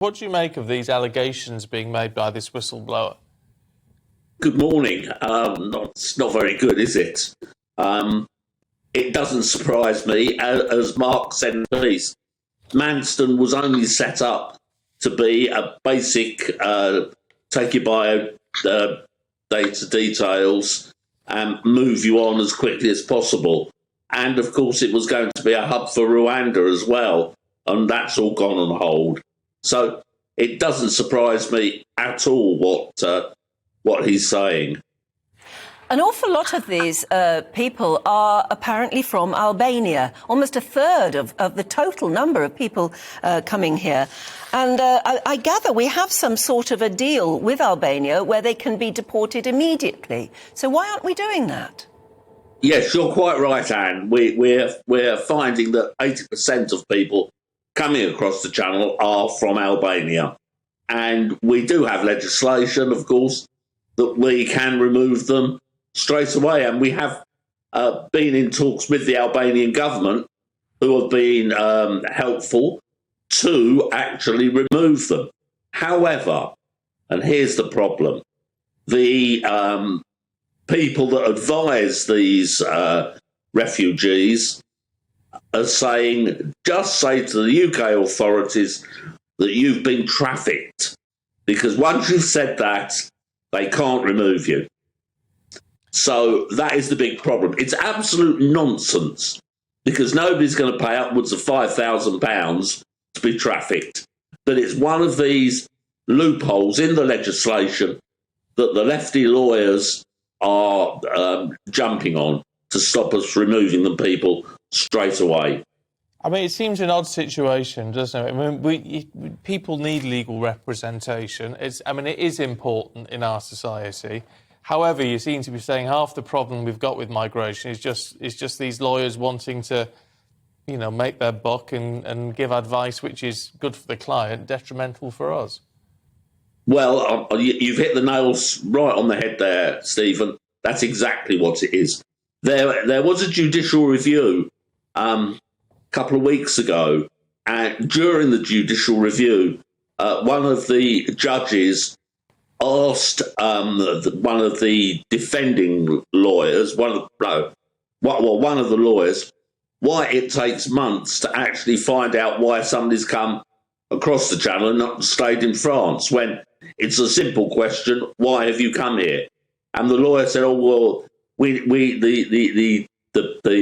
What do you make of these allegations being made by this whistleblower? Good morning. It's not very good, is it? It doesn't surprise me. As Mark said in the piece, Manston was only set up to be a basic take your bio data details and move you on as quickly as possible. And, of course, it was going to be a hub for Rwanda as well, and that's all gone on hold. So it doesn't surprise me at all what he's saying. An awful lot of these people are apparently from Albania, almost a third of the total number of people coming here. And I gather we have some sort of a deal with Albania where they can be deported immediately. So why aren't we doing that? Yes, you're quite right, Anne. We're finding that 80% of people coming across the channel are from Albania. And we do have legislation, of course, that we can remove them straight away. And we have been in talks with the Albanian government, who have been helpful to actually remove them. However, and here's the problem, the people that advise these refugees are saying, just say to the UK authorities that you've been trafficked, because once you've said that, they can't remove you. So that is the big problem. It's absolute nonsense, because nobody's going to pay upwards of £5,000 to be trafficked. But it's one of these loopholes in the legislation that the lefty lawyers are jumping on to stop us removing the people straight away. I mean, it seems an odd situation, doesn't it? I mean, people need legal representation. It is important in our society. However, you seem to be saying half the problem we've got with migration is just these lawyers wanting to, make their buck and give advice which is good for the client, detrimental for us. Well, you've hit the nails right on the head there, Stephen. That's exactly what it is. There was a judicial review a couple of weeks ago, and during the judicial review, one of the judges asked one of the defending lawyers, one of the lawyers, why it takes months to actually find out why somebody's come across the channel and not stayed in France, when it's a simple question: why have you come here? And the lawyer said, "Oh well, the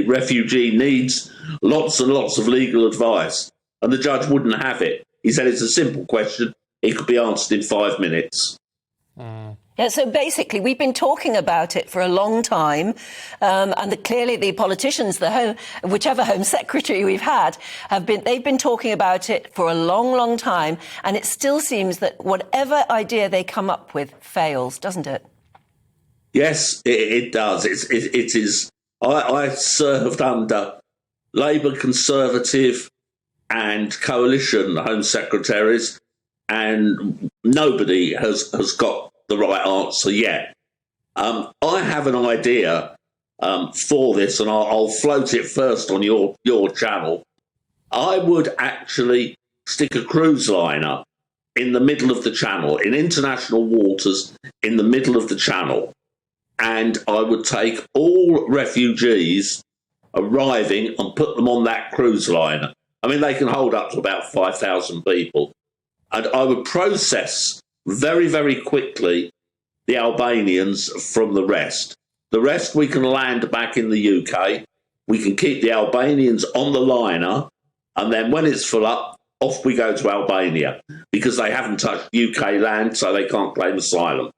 refugee needs lots and lots of legal advice," and the judge wouldn't have it. He said it's a simple question; it could be answered in 5 minutes. Yeah, so basically, we've been talking about it for a long time, and clearly the politicians, whichever Home Secretary we've had, they've been talking about it for a long, long time, and it still seems that whatever idea they come up with fails, doesn't it? Yes, it does. It is. I served under Labour, Conservative, and Coalition Home Secretaries, and nobody has got the right answer yet. I have an idea for this, and I'll float it first on your channel. I would actually stick a cruise liner in the middle of the channel, in international waters, in the middle of the channel, and I would take all refugees arriving and put them on that cruise liner. I mean, they can hold up to about 5,000 people. And I would process very, very quickly the Albanians from the rest. The rest we can land back in the UK. We can keep the Albanians on the liner, and then when it's full up, off we go to Albania, because they haven't touched UK land, so they can't claim asylum.